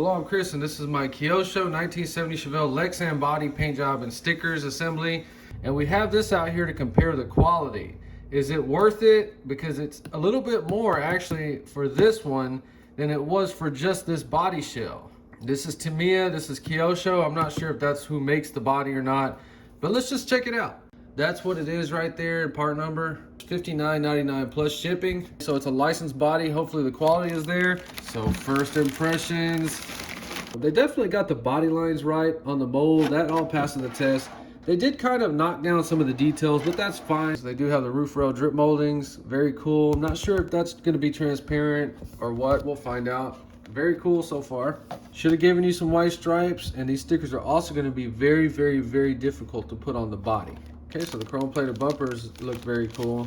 Hello, I'm Chris, and this is my Kyosho 1970 Chevelle Lexan body paint job and stickers assembly. And we have this out here to compare the quality. Is it worth it? Because it's a little bit more actually for this one than it was for just this body shell. This is Tamiya, this is Kyosho. I'm not sure if that's who makes the body or not, but let's just check it out. That's what it is right there, part number $59.99 plus shipping. So it's a licensed body. Hopefully the quality is there. So first impressions, they definitely got the body lines right on the mold. That all passed the test. They did kind of knock down some of the details, but that's fine. They do have the roof rail drip moldings. Very cool. I'm not sure if that's going to be transparent or what. We'll find out. Very cool so far. Should have given you some white stripes, and these stickers are also going to be very, very, very difficult to put on the body. Okay, so the chrome plated bumpers look very cool.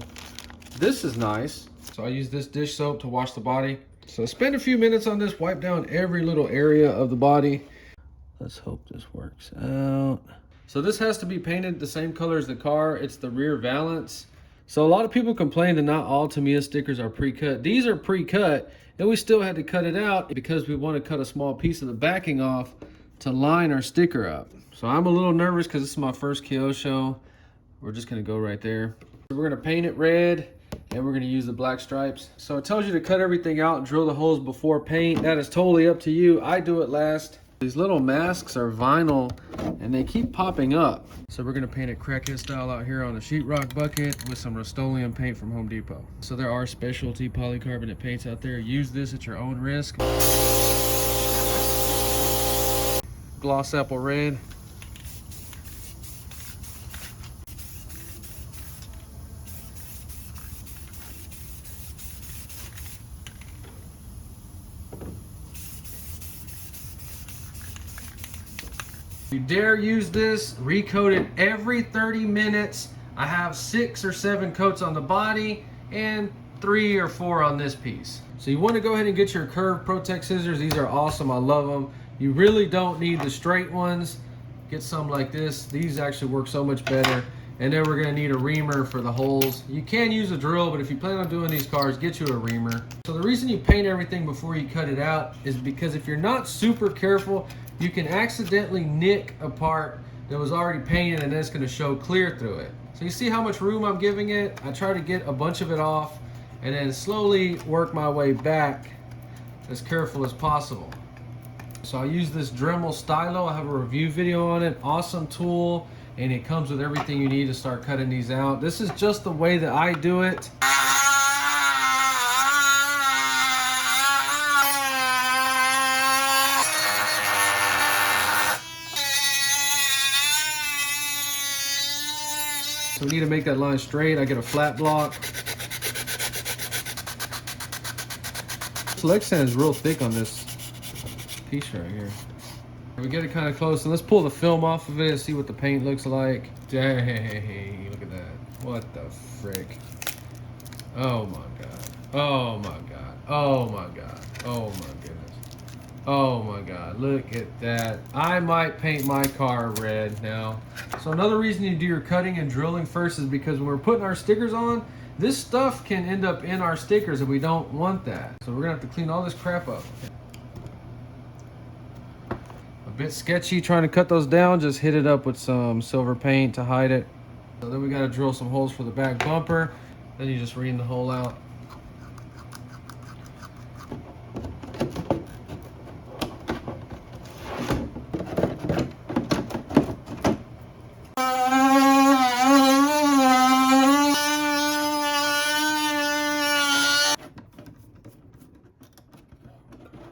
This is nice. So I use this dish soap to wash the body. So spend a few minutes on this, wipe down every little area of the body. Let's hope this works out. So this has to be painted the same color as the car. It's the rear valance. So a lot of people complain that not all Tamiya stickers are pre-cut. These are pre-cut, and we still had to cut it out because we want to cut a small piece of the backing off to line our sticker up. So I'm a little nervous because this is my first Kyosho. We're just gonna go right there. We're gonna paint it red, and we're gonna use the black stripes. So it tells you to cut everything out and drill the holes before paint. That is totally up to you. I do it last. These little masks are vinyl, and they keep popping up. So we're gonna paint it crackhead style out here on a sheetrock bucket with some Rust-Oleum paint from Home Depot. So there are specialty polycarbonate paints out there. Use this at your own risk. Gloss apple red. If you dare use this, recoat it every 30 minutes. I have 6 or 7 coats on the body and 3 or 4 on this piece. So you want to go ahead and get your curved Protect scissors. These are awesome. I love them. You really don't need the straight ones. Get some like this. These actually work so much better. And then we're going to need a reamer for the holes. You can use a drill, but if you plan on doing these cars, get you a reamer. So the reason you paint everything before you cut it out is because if you're not super careful, you can accidentally nick a part that was already painted, and then it's going to show clear through it. So you see how much room I'm giving it? I try to get a bunch of it off and then slowly work my way back as careful as possible. So I use this Dremel stylo. I have a review video on it. Awesome tool, and it comes with everything you need to start cutting these out. This is just the way that I do it. So we need to make that line straight. I get a flat block. This lexan is real thick on this piece right here. We get it kind of close, and let's pull the film off of it and see what the paint looks like. Dang, look at that. What the frick? Oh my god. Oh my god. Oh my god. Oh my goodness. Oh my god, look at that. I might paint my car red now. So another reason you do your cutting and drilling first is because when we're putting our stickers on, this stuff can end up in our stickers and we don't want that. So we're gonna have to clean all this crap up. A bit sketchy trying to cut those down, just hit it up with some silver paint to hide it. So then we gotta drill some holes for the back bumper. Then you just ream the hole out.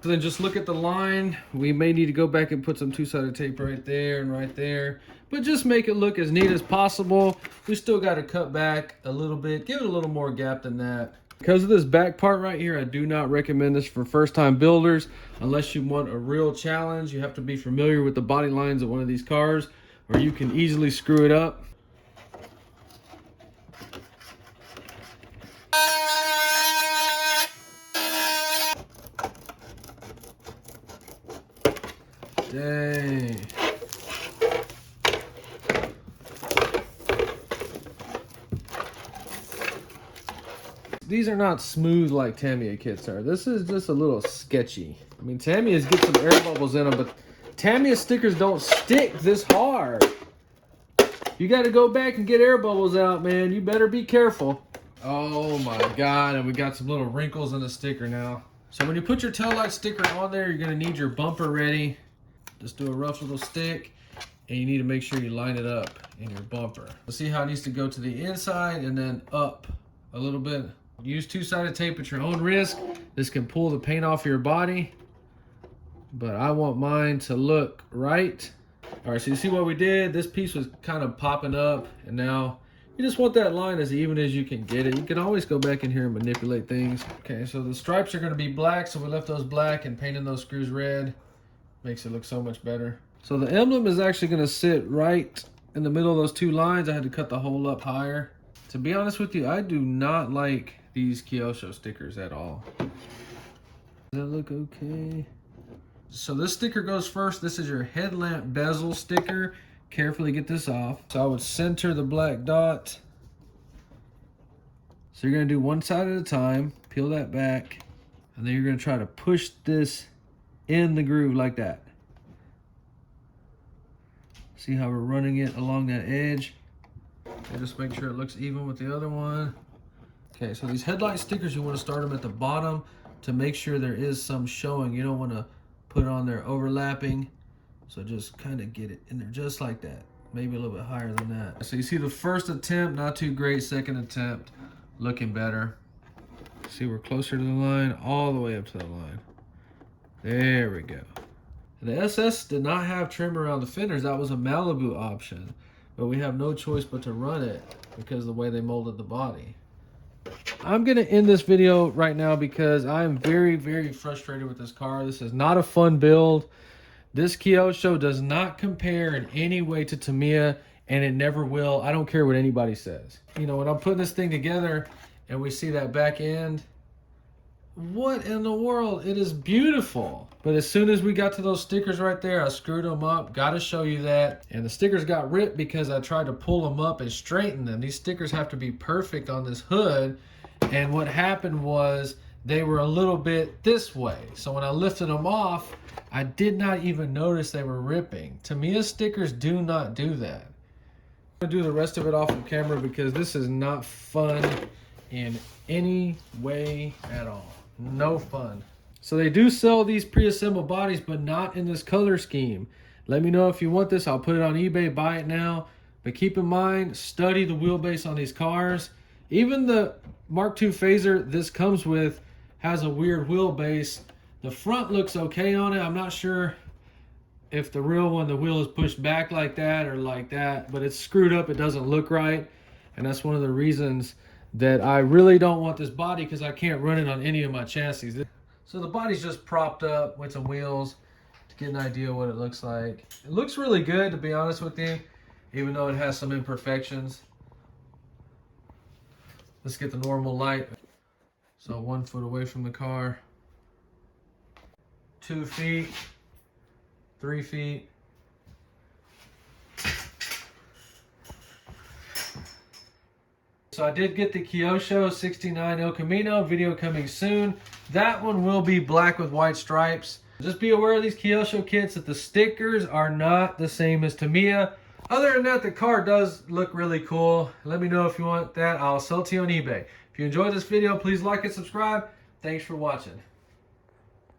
So then just look at the line. We may need to go back and put some two-sided tape right there and right there, but just make it look as neat as possible. We still got to cut back a little bit, give it a little more gap than that. Because of this back part right here, I do not recommend this for first-time builders unless you want a real challenge. You have to be familiar with the body lines of one of these cars, or you can easily screw it up. Dang. These are not smooth like Tamiya kits are. This is just a little sketchy. I mean, Tamiya's get some air bubbles in them, but Tamiya stickers don't stick this hard. You got to go back and get air bubbles out, man. You better be careful. Oh my God, and we got some little wrinkles in the sticker now. So when you put your taillight sticker on there, you're gonna need your bumper ready. Just do a rough little stick, and you need to make sure you line it up in your bumper. See how it needs to go to the inside and then up a little bit. Use two-sided tape at your own risk. This can pull the paint off your body, but I want mine to look right. All right, so you see what we did? This piece was kind of popping up, and now you just want that line as even as you can get it. You can always go back in here and manipulate things. Okay, so the stripes are gonna be black, so we left those black and painting those screws red. Makes it look so much better. So the emblem is actually gonna sit right in the middle of those two lines. I had to cut the hole up higher. To be honest with you, I do not like these Kyosho stickers at all. Does that look okay? So this sticker goes first. This is your headlamp bezel sticker. Carefully get this off. So I would center the black dot. So you're gonna do one side at a time, peel that back, and then you're gonna try to push this in the groove like that. See how we're running it along that edge? And just make sure it looks even with the other one. Okay, so these headlight stickers, you want to start them at the bottom to make sure there is some showing. You don't want to put it on there overlapping. So just kind of get it in there just like that. Maybe a little bit higher than that. So you see the first attempt, not too great. Second attempt, looking better. See, we're closer to the line, all the way up to the line. There we go. And the SS did not have trim around the fenders. That was a Malibu option. But we have no choice but to run it because of the way they molded the body. I'm going to end this video right now because I'm very, very frustrated with this car. This is not a fun build. This Kyosho does not compare in any way to Tamiya, and it never will. I don't care what anybody says. You know, when I'm putting this thing together and we see that back end, what in the world? It is beautiful. But as soon as we got to those stickers right there, I screwed them up. Got to show you that. And the stickers got ripped because I tried to pull them up and straighten them. These stickers have to be perfect on this hood. And what happened was they were a little bit this way. So when I lifted them off, I did not even notice they were ripping. Tamiya stickers do not do that. I'm going to do the rest of it off of camera because this is not fun in any way at all. No fun. So they do sell these pre-assembled bodies, but not in this color scheme. Let me know if you want this. I'll put it on eBay, buy it now. But keep in mind, study the wheelbase on these cars. Even the Mark II Phaser this comes with has a weird wheelbase. The front looks okay on it. I'm not sure if the real one, the wheel is pushed back like that or like that, but it's screwed up. It doesn't look right. And that's one of the reasons that I really don't want this body because I can't run it on any of my chassis. So the body's just propped up with some wheels to get an idea of what it looks like. It looks really good, to be honest with you, even though it has some imperfections. Let's get the normal light. So 1 foot away from the car. 2 feet, 3 feet. So I did get the Kyosho 69 El Camino, video coming soon. That one will be black with white stripes. Just be aware of these Kyosho kits that the stickers are not the same as Tamiya. Other than that, the car does look really cool. Let me know if you want that. I'll sell it to you on eBay. If you enjoyed this video, please like and subscribe. Thanks for watching.